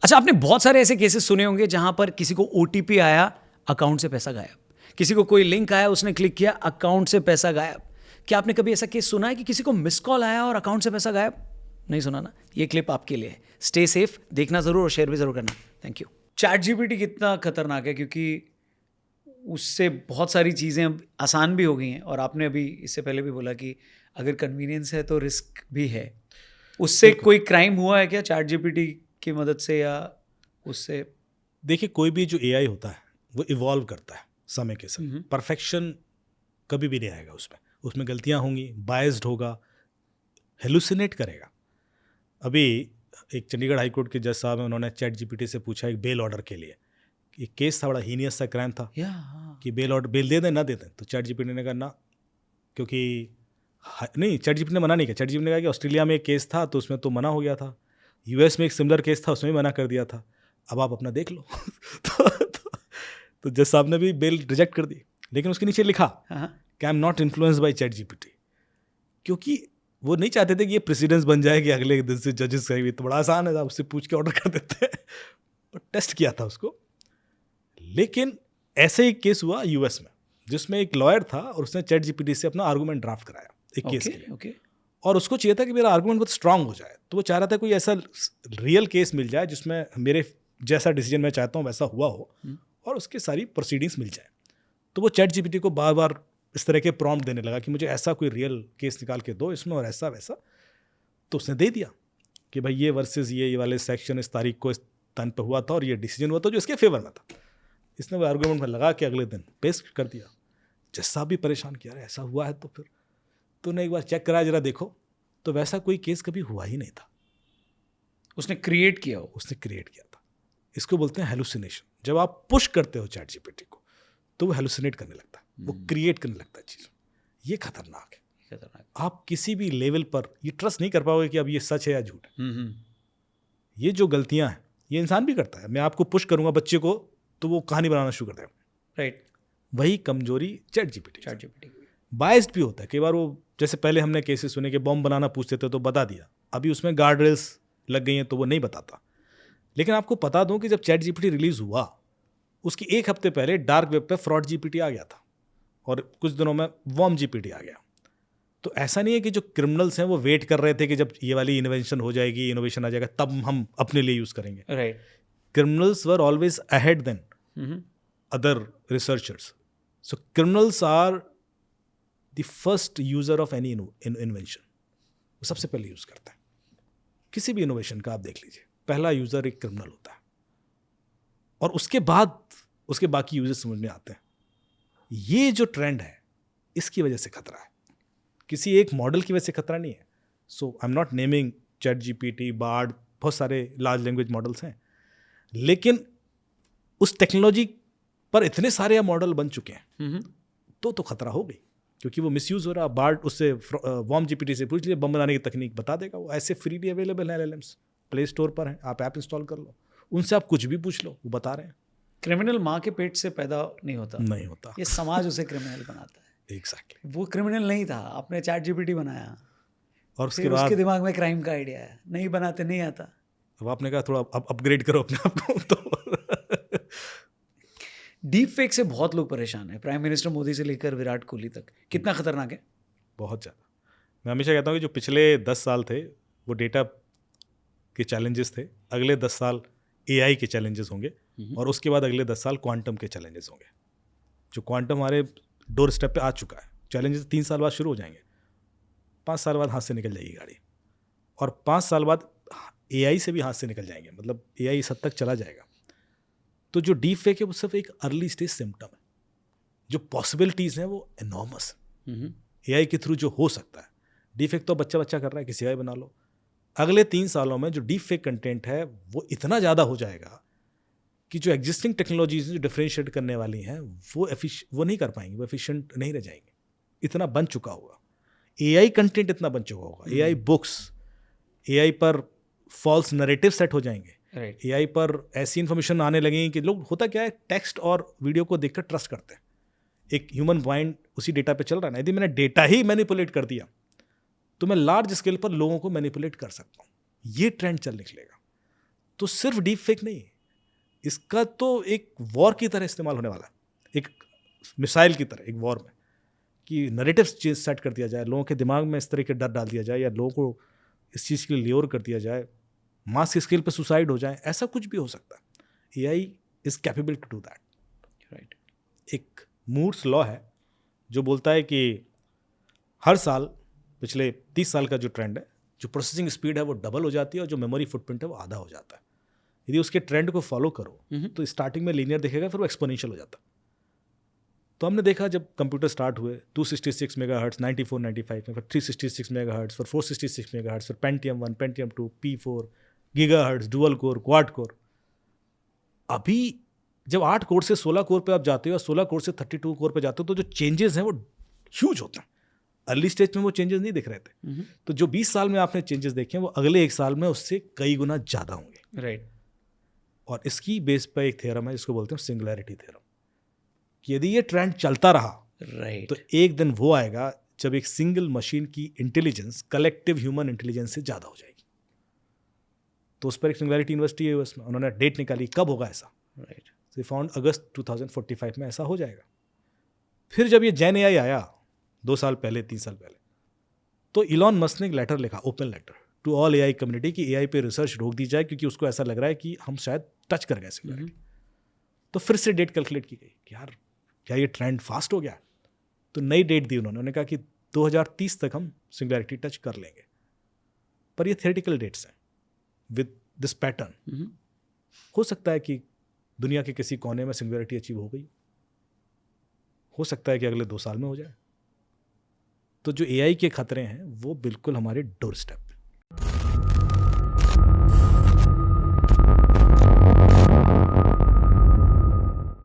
अच्छा, आपने बहुत सारे ऐसे केसेस सुने होंगे जहां पर किसी को ओटीपी आया, अकाउंट से पैसा गायब, किसी को कोई लिंक आया, उसने क्लिक किया, अकाउंट से पैसा गायब। क्या आपने कभी ऐसा केस सुना है कि किसी को मिस कॉल आया और अकाउंट से पैसा गायब? नहीं सुना ना? ये क्लिप आपके लिए है। स्टे सेफ, देखना जरूर और शेयर भी जरूर करना। Thank you. चैट जीपीटी कितना खतरनाक है, क्योंकि उससे बहुत सारी चीज़ें अब आसान भी हो गई हैं, और आपने अभी इससे पहले भी बोला कि अगर कन्वीनियंस है तो रिस्क भी है। उससे कोई क्राइम हुआ है क्या चैट जीपीटी की मदद से, या उससे? देखिए, कोई भी जो एआई होता है वो इवॉल्व करता है समय के साथ। परफेक्शन कभी भी नहीं आएगा उसमें गलतियां होंगी, बायस्ड होगा, हेलुसिनेट करेगा। अभी एक चंडीगढ़ हाई कोर्ट के जज साहब हैं, उन्होंने चैट जीपीटी से पूछा एक बेल ऑर्डर के लिए। एक केस था, बड़ा हीनियस सा क्राइम था कि बेल दे दें ना दे दें, तो चैट जीपीटी ने कहा ना, क्योंकि नहीं, चैट जीपीटी ने मना नहीं किया। चैट जीपीटी ने कहा कि ऑस्ट्रेलिया में एक केस था तो उसमें तो मना हो गया था, यूएस में एक सिमिलर केस था उसमें भी मना कर दिया था, अब आप अपना देख लो। तो जज साहब ने भी बेल रिजेक्ट कर दी, लेकिन उसके नीचे लिखा कि आई am not influenced by chat GPT, क्योंकि वो नहीं चाहते थे कि ये प्रेसिडेंस बन जाए कि अगले दिन से जजेस कहेंगे तो बड़ा आसान है, आप उससे पूछ के ऑर्डर कर देते हैं। पर टेस्ट किया था उसको। लेकिन ऐसे ही केस हुआ यूएस में, जिसमें एक लॉयर था और उसने चैट जीपीटी से अपना आर्गूमेंट ड्राफ्ट कराया एक केस के लिए। और उसको चाहिए था कि मेरा आर्गूमेंट बहुत स्ट्रांग हो जाए, तो वो चाह रहा था कोई ऐसा रियल केस मिल जाए जिसमें मेरे जैसा डिसीजन मैं चाहता हूँ वैसा हुआ हो और उसकी सारी प्रोसीडिंग्स मिल जाए। तो वो चैट जीपीटी को बार बार इस तरह के प्रॉम्प्ट देने लगा कि मुझे ऐसा कोई रियल केस निकाल के दो इसमें, और ऐसा वैसा। तो उसने दे दिया कि भाई ये वर्सेस ये वाले सेक्शन इस तारीख को इस टाइम पे हुआ था और ये डिसीजन हुआ था जो इसके फेवर में था। इसने वो आर्गूमेंट में लगा के अगले दिन पेश कर दिया। जज साहब भी परेशान किया, रहे ऐसा हुआ है तो फिर तूने एक बार चेक करा जरा देखो, तो वैसा कोई केस कभी हुआ ही नहीं था। उसने क्रिएट किया था। इसको बोलते हैं हेलुसिनेशन। जब आप पुश करते हो चैट जीपीटी को तो वो हेलुसिनेट करने लगता है, वो क्रिएट करने लगता है चीज़। ये खतरनाक है। आप किसी भी लेवल पर ये ट्रस्ट नहीं कर पाओगे कि अब ये सच है या झूठ है। ये जो गलतियां हैं ये इंसान भी करता है। मैं आपको पुश करूंगा बच्चे को तो वो कहानी बनाना शुरू कर देगा, राइट। वही कमजोरी चैट जीपीटी बायस्ड भी होता है। कई बार वो, जैसे पहले हमने केसेस सुने कि बॉम्ब बनाना पूछते थे तो बता दिया, अभी उसमें गार्ड रेल्स लग गई हैं तो वो नहीं बताता। लेकिन आपको पता दूं कि जब चैट जीपीटी रिलीज हुआ उसकी एक हफ्ते पहले डार्क वेब पे फ्रॉड जीपीटी आ गया था और कुछ दिनों में वॉर्म जीपीटी आ गया। तो ऐसा नहीं है कि जो क्रिमिनल्स हैं वो वेट कर रहे थे कि जब ये वाली इनोवेशन हो जाएगी, इनोवेशन आ जाएगा तब हम अपने लिए यूज करेंगे। Right. Criminals were always ahead than other researchers. So criminals are the first user of any invention. वो सबसे पहले यूज करता है किसी भी इनोवेशन का। आप देख लीजिए, पहला यूजर एक क्रिमिनल होता है और उसके बाद उसके बाकी यूजर्स समझ में आते हैं। ये जो ट्रेंड है इसकी वजह से खतरा है, किसी एक मॉडल की वजह से खतरा नहीं है। So I am not naming chat GPT, Bard, बहुत सारे लार्ज लैंग्वेज मॉडल्स हैं, लेकिन उस टेक्नोलॉजी पर इतने सारे मॉडल बन चुके हैं तो खतरा हो गई, क्योंकि वो मिसयूज हो रहा। बार्ड उससे वॉर्म जीपीटी से पूछ लीजिए, बम बनाने की तकनीक बता देगा वो। ऐसे फ्रीली अवेलेबल है एलएलएम्स, प्ले स्टोर पर हैं, आप ऐप इंस्टॉल कर लो, उनसे आप कुछ भी पूछ लो, वो बता रहे हैं। क्रिमिनल माँ के पेट से पैदा नहीं होता, ये समाज उसे क्रिमिनल बनाता है। एग्जैक्टली। वो क्रिमिनल नहीं था, आपने चैट जीपीटी बनाया और उसके बाद उसके दिमाग में क्राइम का आइडिया है, नहीं बनाते नहीं आता। अब आपने कहा थोड़ा अपग्रेड करो अपने आप को। तो डीप फेक से बहुत लोग परेशान हैं, प्राइम मिनिस्टर मोदी से लेकर विराट कोहली तक। कितना खतरनाक है? बहुत ज़्यादा। मैं हमेशा कहता हूँ कि जो पिछले 10 साल थे वो डेटा के चैलेंजेस थे, अगले 10 साल एआई के चैलेंजेस होंगे और उसके बाद अगले 10 साल क्वांटम के चैलेंजेस होंगे। जो क्वांटम हमारे डोर स्टेप पे आ चुका है, चैलेंजेस 3 साल बाद शुरू हो जाएंगे, 5 साल बाद हाथ से निकल जाएगी गाड़ी, और 5 साल बाद एआई से भी हाथ से निकल जाएंगे, मतलब एआई इस हद तक चला जाएगा। तो जो डीप फेक है वो सिर्फ एक अर्ली स्टेज सिम्टम है। जो पॉसिबिलिटीज़ हैं वो एनॉर्मस है एआई के थ्रू जो हो सकता है। डीप फेक तो बच्चा कर रहा है, किसी आई बना लो। अगले 3 सालों में जो डीप फेक कंटेंट है वो इतना ज़्यादा हो जाएगा कि जो एग्जिस्टिंग टेक्नोलॉजीज जो डिफरेंशिएट करने वाली हैं वो नहीं कर पाएंगी, वो एफिशिएंट नहीं रह जाएंगी। इतना बन चुका होगा एआई कंटेंट, इतना बन चुका होगा। एआई बुक्स, एआई पर फॉल्स नैरेटिव सेट हो जाएंगे, एआई पर ऐसी इन्फॉर्मेशन आने लगेंगी कि लोग, होता क्या है, टेक्स्ट और वीडियो को देखकर ट्रस्ट करते हैं। एक ह्यूमन माइंड उसी डेटा पे चल रहा है ना। यदि मैंने डेटा ही मैनिपुलेट कर दिया तो मैं लार्ज स्केल पर लोगों को मैनिपुलेट कर सकता हूँ। ये ट्रेंड चल निकलेगा। तो सिर्फ डीप फेक नहीं, इसका तो एक वॉर की तरह इस्तेमाल होने वाला है, एक मिसाइल की तरह, एक वॉर में, कि नरेटिव चीज सेट कर दिया जाए, लोगों के दिमाग में इस तरह के डर डाल दिया जाए, या लोगों को इस चीज़ के लिए ल्योर कर दिया जाए, मास की स्केल पे सुसाइड हो जाए, ऐसा कुछ भी हो सकता है। AI is capable to do that, right. एक मूर्स लॉ है जो बोलता है कि हर साल पिछले 30 साल का जो ट्रेंड है, जो प्रोसेसिंग स्पीड है वो डबल हो जाती है और जो मेमोरी फुटप्रिंट है वो आधा हो जाता है। यदि उसके ट्रेंड को फॉलो करो तो स्टार्टिंग में लीनियर दिखेगा, फिर वो एक्सपोनेंशियल हो जाता है। तो हमने देखा जब कंप्यूटर स्टार्ट हुए 266 मेगाहर्ट्ज 94 95 में, फिर 366 मेगाहर्ट्ज, फिर 466 मेगाहर्ट्ज, फिर Pentium 1, Pentium 2, P4 gigahertz, dual core, quad core. अभी जब 8 कोर से 16 कोर पे आप जाते हो और 16 कोर से 32 कोर पे जाते हो, तो जो चेंजेस हैं वो ह्यूज होते हैं। अर्ली स्टेज में वो चेंजेस नहीं दिख रहे थे। तो जो 20 साल में आपने चेंजेस देखे हैं वो अगले 1 साल में उससे कई गुना ज़्यादा होंगे, राइट। और इसकी बेस पर एक थ्योरम है जिसको बोलते हैं सिंगुलैरिटी थ्योरम, कि यदि ये ट्रेंड चलता रहा, राइट, तो एक दिन वो आएगा जब एक सिंगल मशीन की इंटेलिजेंस कलेक्टिव ह्यूमन इंटेलिजेंस से ज़्यादा हो जाएगी। तो उस पर एक सिंगुलैरिटी यूनिवर्सिटी है यूएस में, उन्होंने डेट निकाली कब होगा ऐसा, राइट, तो फाउंड अगस्त 2045 में ऐसा हो जाएगा। फिर जब ये जेन एआई आया 2 साल पहले 3 साल पहले, तो इलॉन मस्क ने एक लेटर लिखा, open letter to all AI community, कि एआई पे रिसर्च रोक दी जाए क्योंकि उसको ऐसा लग रहा है कि हम शायद टच कर गए सिंगुलैरिटी। तो फिर से डेट कैलकुलेट की गई कि यार क्या ये ट्रेंड फास्ट हो गया, तो नई डेट दी उन्होंने कहा कि 2030 तक हम सिंगुलैरिटी टच कर लेंगे। पर ये थियोरेटिकल डेट्स हैं विद दिस पैटर्न। हो सकता है कि दुनिया के किसी कोने में सिंगुलैरिटी अचीव हो गई, हो सकता है कि अगले 2 साल में हो जाए। तो जो एआई के खतरे हैं वो बिल्कुल हमारे डोर स्टेप